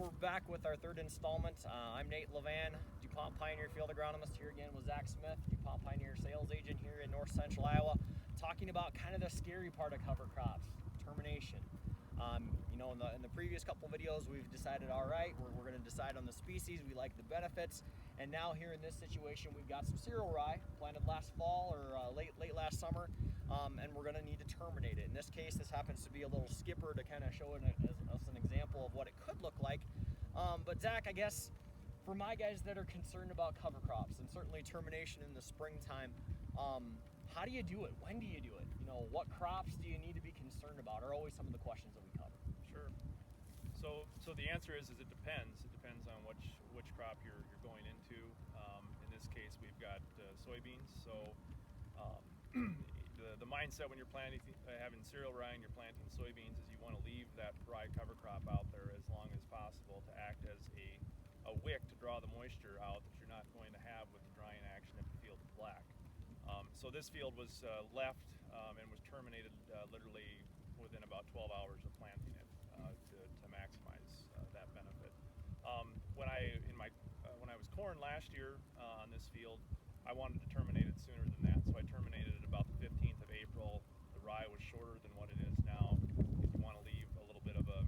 we're back with our third installment. I'm Nate Levan, DuPont Pioneer Field Agronomist, here again with Zach Smith, DuPont Pioneer Sales Agent here in North Central Iowa, talking about kind of the scary part of cover crops, termination. You know, in the previous couple videos, we've decided, all right, we're going to decide on the species, we like the benefits, and now here in this situation, we've got some cereal rye planted last fall or late last summer, and we're going to need to terminate it. In this case, this happens to be a little skipper to kind of show us an example of what it could look like. But Zach, I guess for my guys that are concerned about cover crops and certainly termination in the springtime, how do you do it? When do you do it? You know, what crops do you need to be concerned about are always some of the questions that we cover. Sure. So the answer is it depends. It depends on which crop you're going into. In this case, we've got soybeans. So the mindset when you're having cereal rye and you're planting soybeans is you want to leave that rye cover crop out there as long as possible to act as a wick to draw the moisture out that you're not going to have with the drying action if the field is black. So this field was left and was terminated literally within about 12 hours of planting it to maximize that benefit. When I was corn last year on this field, I wanted to terminate it sooner than that. So I terminated it about the 15th of April. The rye was shorter than what it is now. You want to leave a little bit of a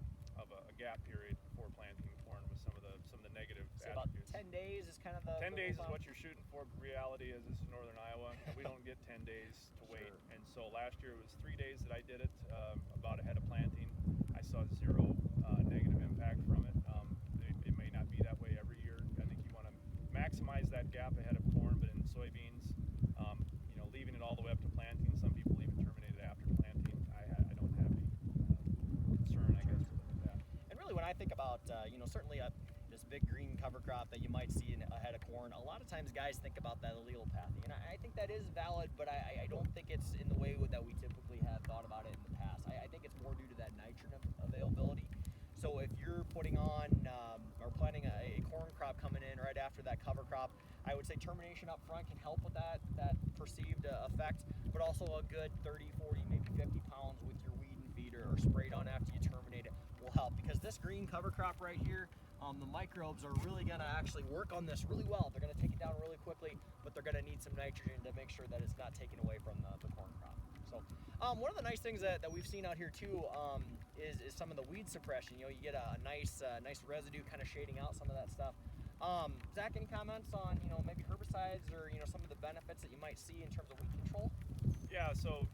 gap period before planting corn with some of the negative attributes. About 10 days is kind of the 10 days is what you're shooting for. Reality is this is northern Iowa. We don't get 10 days to wait. Sure. And so last year it was 3 days that I did it, about ahead of planting. I saw zero negative impact from it. It may not be that way every year. I think you want to maximize that gap ahead of corn, but in soybeans, you know, leaving it all the way up to planting. Some people even terminate it after planting. I don't have any concern, I guess, with that. And really, when I think about, you know, certainly this big green cover crop that you might see ahead of corn, a lot of times guys think about that allelopathy, and I think that is valid, but I don't think it's in the way that we typically have thought about it in the past. I think it's more due to that nitrogen availability. So if you're putting on or planting a corn crop coming in right after that cover crop, I would say termination up front can help with that perceived effect, but also a good 30, 40, maybe 50 pounds with your weed and feeder or sprayed on after you terminate it will help, because this green cover crop right here, the microbes are really going to actually work on this really well. They're going to take it down really quickly, but they're going to need some nitrogen to make sure that it's not taken away from the corn crop. So one of the nice things that we've seen out here too is some of the weed suppression. You know, you get a nice residue kind of shading out some of that stuff. Zach, any comments on, you know, maybe herbicides or, you know, some of the benefits that you might see in terms of weed control? Yeah, so,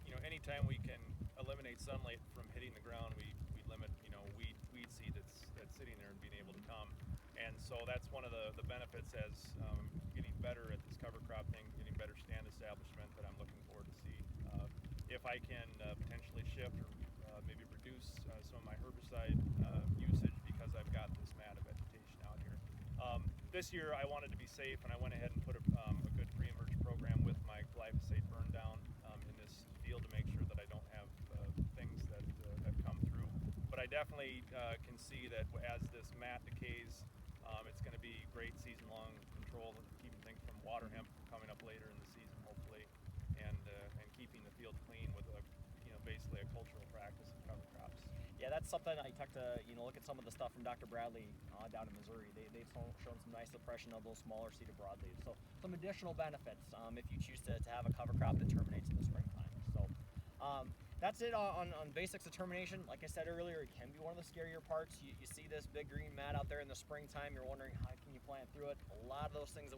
you know, anytime we can eliminate sunlight from hitting the ground, we limit, you know, weed seed that's sitting there and being able to come. And so that's one of the benefits as getting better at this cover crop thing, getting better stand establishment that I'm looking forward to see. If I can potentially shift or maybe reduce some of my herbicide usage because I've got this mat of vegetation out here. This year I wanted to be safe, and I went ahead and put a good pre-emerge program with my glyphosate burn down in this field to make sure that I don't have things that come through. But I definitely can see that as this mat decays, it's going to be great season-long control, keeping things from water hemp coming up later in the season, hopefully, and keeping the field clean with basically a cultural practice of cover crops. Yeah, that's something I talked to, you know, look at some of the stuff from Dr. Bradley down in Missouri. They've shown some nice suppression of those smaller seeded broadleaves. So some additional benefits if you choose to have a cover crop that terminates in the springtime. So that's it on basics of termination. Like I said earlier, it can be one of the scarier parts. You see this big green mat out there in the springtime. You're wondering how can you plant through it. A lot of those things that